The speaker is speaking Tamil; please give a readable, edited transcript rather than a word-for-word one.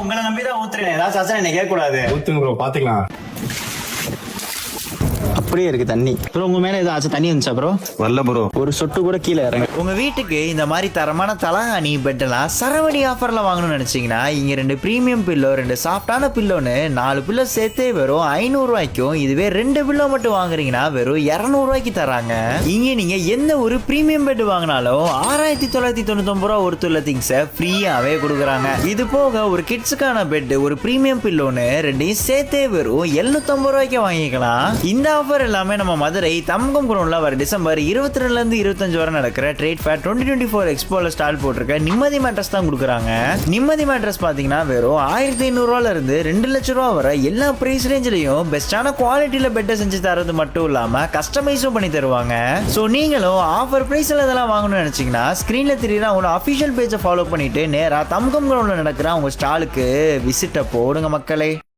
உங்களை நம்பிதான் ஊத்துறேன். ஏதாச்சும் ஆச்சா என்ன கேட்க கூடாது. ஊத்துங்க ப்ரோ, பாத்துக்கலாம். அப்படியே இருக்கு தண்ணி. ப்ரோ உங்க மேல ஏதாச்சும் தண்ணி வந்துச்சா ப்ரோ? வரல ப்ரோ. ஒரு சொட்டு கூட கீழே இறங்க. உங்க வீட்டுக்கு இந்த மாதிரி தரமான தலகாணி பெட்டெல்லாம் சரவடி ஆஃபர்ல வாங்கணும்னு நினைச்சீங்கன்னா இங்க 2 பிரீமியம் பில்லோ, 2 சாஃப்டான பில்லோன்னு 4 பில்லோ சேர்த்தே வெறும் 500 ரூபாய்க்கும், இதுவே 2 பில்லோ மட்டும் வாங்குறீங்கன்னா வெறும் 200 ரூபாய்க்கு தராங்க. இங்க நீங்க எந்த ஒரு பிரீமியம் பெட் வாங்கினாலும் 6999 ரூபா ஒருத்துள்ள திங்ஸை ஃப்ரீயாவே கொடுக்குறாங்க. இது போக ஒரு கிட்ஸுக்கான பெட், ஒரு பிரீமியம் பில்லோன்னு 2யும் சேர்த்தே வெறும் 750 ரூபாய்க்கு வாங்கிக்கலாம். இந்த ஆஃபர் எல்லாமே நம்ம மதுரை தம்கம் குடோன்ல வர டிசம்பர் 22ல இருந்து 25 வரை நடக்கிற ட்ரேட் ஃபேர் 2024 எக்ஸ்போல ஸ்டால் போட்டிருக்க நிம்மதி மேட்ரஸ் தான் கொடுக்குறாங்க. நிம்மதி மேட்ரஸ் பாத்தீங்கன்னா வெறும் 1500 ரூபாயில இருந்து 2 லட்சம் ரூபா வரை எல்லா பிரைஸ் ரேஞ்சிலையும் பெஸ்டான குவாலிட்டியில பெட்டை செஞ்சு தரது மட்டும் இல்லாம கஸ்டமைஸும் பண்ணி தருவாங்க. சோ நீங்களும் ஆஃபர் பிரைஸ்ல இதெல்லாம் வாங்கணும்னு நினைச்சீங்கன்னா ஸ்கிரீன்ல தெரியுற அவங்களோட அபிஷியல் பேஜை ஃபாலோ பண்ணிட்டு நேரா தம்கம் குடோன்ல நடக்கிற அவங்க ஸ்டாலுக்கு விசிட்ட போடுங்க மக்களே.